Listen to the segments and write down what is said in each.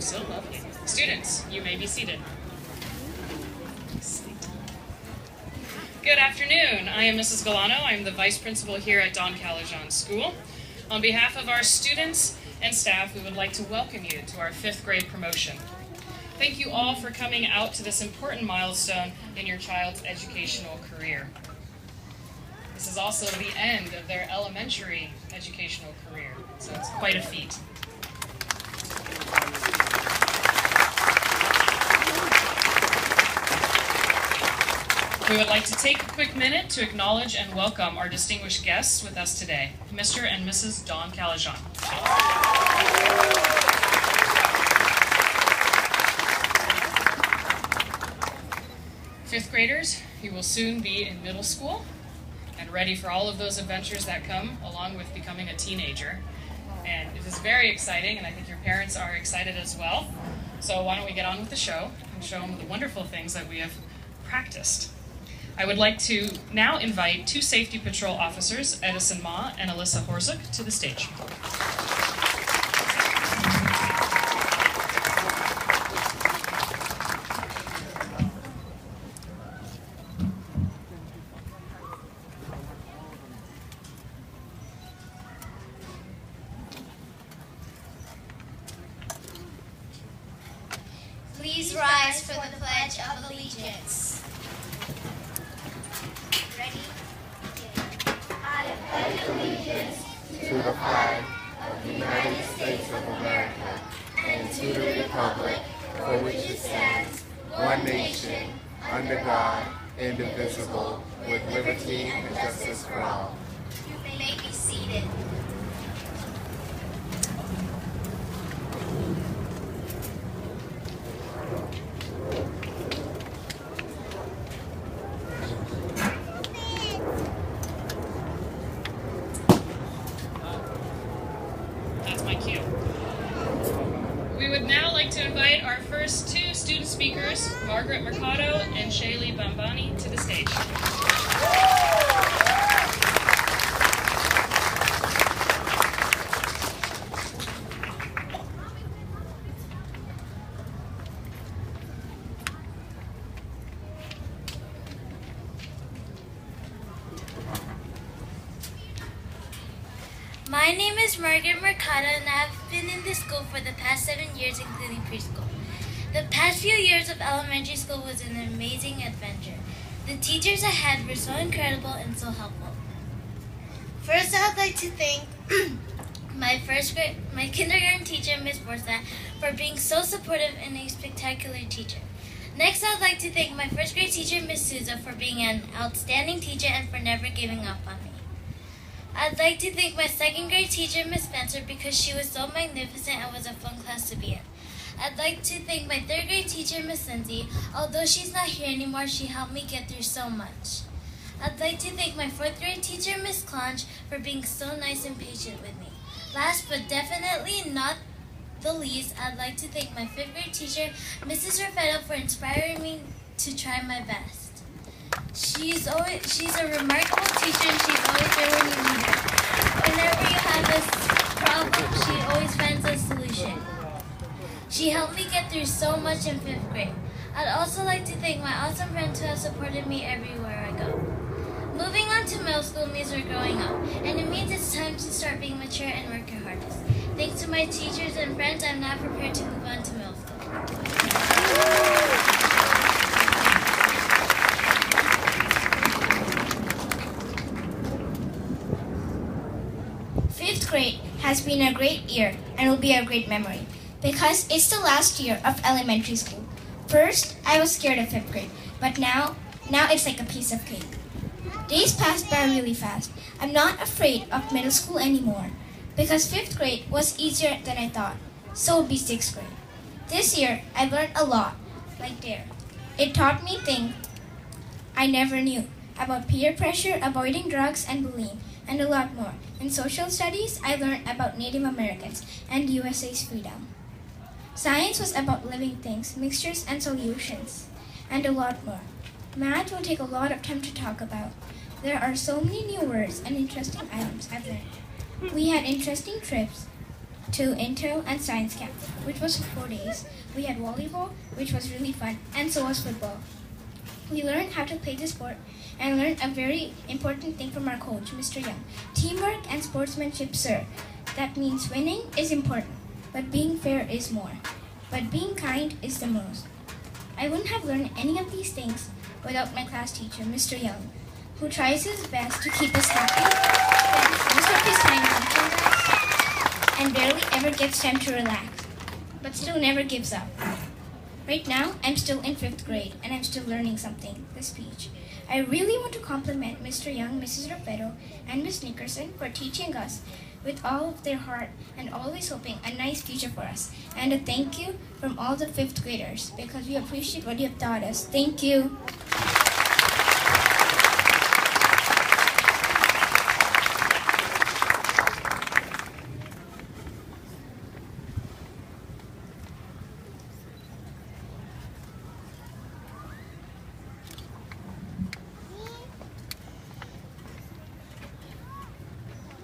So lovely. Students, you may be seated. Good afternoon. I am Mrs. Galano. I am the Vice Principal here at Callejon School. On behalf of our students and staff, we would like to welcome you to our 5th grade promotion. Thank you all for coming out to this important milestone in your child's educational career. This is also the end of their elementary educational career, so it's quite a feat. We would like to take a quick minute to acknowledge and welcome our distinguished guests with us today, Mr. and Mrs. Don Callejon. 5th graders, you will soon be in middle school and ready for all of those adventures that come along with becoming a teenager. And it is very exciting, and I think your parents are excited as well. So why don't we get on with the show and show them the wonderful things that we have practiced. I would like to now invite 2 safety patrol officers, Edison Ma and Alyssa Horzuk, to the stage. Please rise for the Pledge of Allegiance. Ready? I pledge allegiance to the flag of the United States of America and to the republic for which it stands, one nation, under God, indivisible, with liberty and justice for all. You may be seated. We would now like to invite our first 2 student speakers, Margaret Mercado and Shaili Bambani, to the stage. My name is Margaret Mercado, and I've been in this school for the past 7 years, including preschool. The past few years of elementary school was an amazing adventure. The teachers I had were so incredible and so helpful. First, I would like to thank my kindergarten teacher, Miss Borsa, for being so supportive and a spectacular teacher. Next, I would like to thank my first grade teacher, Miss Souza, for being an outstanding teacher and for never giving up on me. I'd like to thank my second grade teacher, Miss Spencer, because she was so magnificent and was a fun class to be in. I'd like to thank my third grade teacher, Miss Lindsay. Although she's not here anymore, she helped me get through so much. I'd like to thank my fourth grade teacher, Miss Clonch, for being so nice and patient with me. Last but definitely not the least, I'd like to thank my fifth grade teacher, Mrs. Raffetto, for inspiring me to try my best. She's a remarkable teacher, and she's always there when you need her. Whenever you have a problem, she always finds a solution. She helped me get through so much in 5th grade. I'd also like to thank my awesome friends who have supported me everywhere I go. Moving on to middle school means we're growing up, and it means it's time to start being mature and work your hardest. Thanks to my teachers and friends, I'm now prepared to move on to middle school. 5th grade has been a great year and will be a great memory because it's the last year of elementary school. First, I was scared of 5th grade, but now it's like a piece of cake. Days passed by really fast. I'm not afraid of middle school anymore because 5th grade was easier than I thought. So will be 6th grade. This year, I learned a lot, like DARE. It taught me things I never knew about peer pressure, avoiding drugs and bullying, and a lot more. In social studies, I learned about Native Americans and USA's freedom. Science was about living things, mixtures and solutions, and a lot more. Math will take a lot of time to talk about. There are so many new words and interesting items I've learned. We had interesting trips to Intel and Science Camp, which was for 4 days. We had volleyball, which was really fun, and so was football. We learned how to play the sport and learned a very important thing from our coach, Mr. Young. Teamwork and sportsmanship, sir. That means winning is important, but being fair is more. But being kind is the most. I wouldn't have learned any of these things without my class teacher, Mr. Young, who tries his best to keep us happy, spends most of his time teaching us, and barely ever gets time to relax, but still never gives up. Right now, I'm still in 5th grade, and I'm still learning something, the speech. I really want to compliment Mr. Young, Mrs. Rapedo, and Miss Nickerson for teaching us with all of their heart and always hoping a nice future for us. And a thank you from all the 5th graders, because we appreciate what you have taught us. Thank you.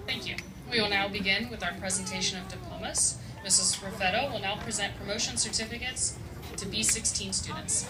Thank you. We will now begin with our presentation of diplomas. Mrs. Raffetto will now present promotion certificates to B16 students.